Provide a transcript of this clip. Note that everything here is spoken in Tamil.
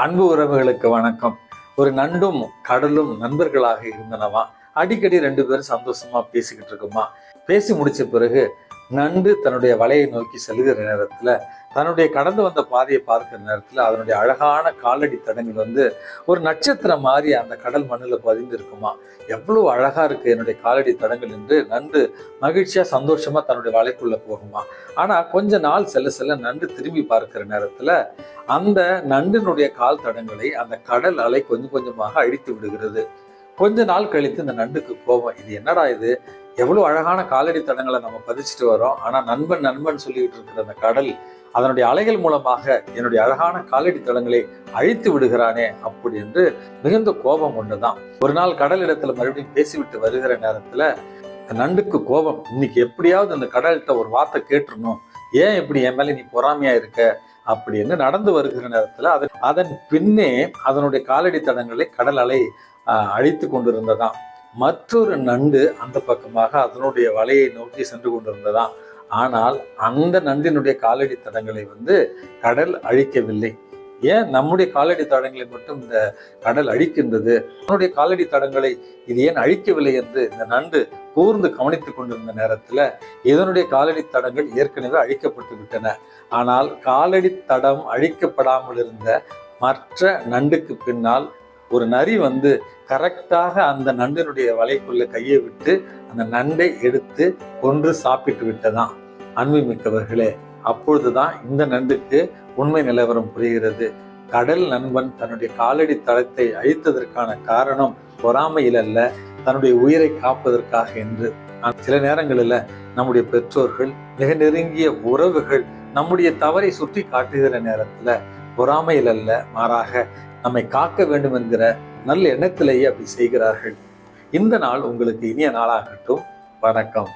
அன்பு உறவுகளுக்கு வணக்கம். ஒரு நண்டும் கடலும் நண்பர்களாக இருந்தனவா. அடிக்கடி ரெண்டு பேரும் சந்தோஷமா பேசிக்கிட்டு இருக்குமா. பேசி முடிச்ச பிறகு நண்டு தன்னுடைய வலையை நோக்கி செல்கிற நேரத்துல, தன்னுடைய கடந்து வந்த பாதையை பார்க்கிற நேரத்துல அதனுடைய அழகான காலடி தடங்கள் ஒரு நட்சத்திரம் மாதிரி அந்த கடல் மண்ணில் பதிந்து இருக்குமா. எவ்வளவு அழகா இருக்கு என்னுடைய காலடி தடங்கள் என்று நண்டு மகிழ்ச்சியா சந்தோஷமா தன்னுடைய வலைக்குள்ள போகுமா. ஆனா கொஞ்ச நாள் செல்ல செல்ல நண்டு திரும்பி பார்க்கிற நேரத்துல அந்த நண்டினுடைய கால் தடங்களை அந்த கடல் அலை கொஞ்சம் கொஞ்சமாக அழித்து விடுகிறது. கொஞ்ச நாள் கழித்து இந்த நண்டுக்கு கோபம், இது என்னடா இது, எவ்வளவு அழகான காலடி தடங்களை நம்ம பதிச்சுட்டு வரோம், ஆனா நண்பன் நண்பன் சொல்லிட்டு இருக்கிற அந்த கடல் அதனுடைய அலைகள் மூலமாக என்னுடைய அழகான காலடி தடங்களை அழித்து விடுகிறானே அப்படி என்று மிகுந்த கோபம் கொண்டுதான். ஒரு நாள் கடல் இடத்துல மறுபடியும் பேசிவிட்டு வருகிற நேரத்துல நண்டுக்கு கோபம், இன்னைக்கு எப்படியாவது அந்த கடல்கிட்ட ஒரு வார்த்தை கேட்டுறணும், ஏன் இப்படி என் மேல நீ பொறாமையா இருக்க அப்படின்னு நடந்து வருகிற நேரத்துல அதன் பின்னே அதனுடைய காலடி தடங்களை கடல் அலை அழித்து கொண்டிருந்ததாம். மற்றொரு நண்டு அந்த பக்கமாக அதனுடைய வலையை நோக்கி சென்று கொண்டிருந்ததாம். ஆனால் அந்த நண்டினுடைய காலடி தடங்களை கடல் அழிக்கவில்லை. ஏன் நம்முடைய காலடி தடங்களை மட்டும் இந்த கடல் அழிக்கின்றது, நம்முடைய காலடி தடங்களை இது ஏன் அழிக்கவில்லை என்று இந்த நண்டு கூர்ந்து கவனித்துக் கொண்டிருந்த நேரத்துல இதனுடைய காலடி தடங்கள் ஏற்கனவே அழிக்கப்பட்டு விட்டன. ஆனால் காலடி தடம் அழிக்கப்படாமல் இருந்த மற்ற நண்டுக்கு பின்னால் ஒரு நரி கரெக்டாக அந்த நண்டினுடைய வலைக்குள்ள கையை விட்டு அந்த நண்டை எடுத்து கொன்று சாப்பிட்டு விட்டதாம். அன்பு மிக்கவர்களே, அப்பொழுதுதான் இந்த நண்டுக்கு உண்மை நிலவரம் புரிகிறது. கடல் நண்பன் தன்னுடைய காலடி தடத்தை அழித்ததற்கான காரணம் பொறாமையில் அல்ல, தன்னுடைய உயிரை காப்பதற்காக என்று. சில நேரங்களில் நம்முடைய பெற்றோர்கள், மிக நெருங்கிய உறவுகள் நம்முடைய தவறை சுற்றி காட்டுகிற நேரத்துல பொறாமையில் அல்ல, மாறாக நம்மை காக்க வேண்டும் என்கிற நல்ல எண்ணத்திலேயே அப்படி செய்கிறார்கள். இந்த நாள் உங்களுக்கு இனிய நாளாகட்டும். வணக்கம்.